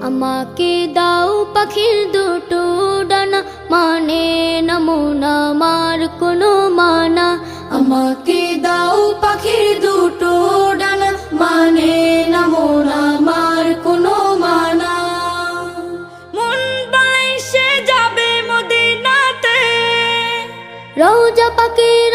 আমাকে দাও পাখির দুটো ডানা, মানে না মন আমার কোনো মানা। আমাকে দাও পাখির দুটো ডানা, মানে না মন আমার কোনো মানা। মন বাইসে যাবে মদিনাতে, রওজা পাকের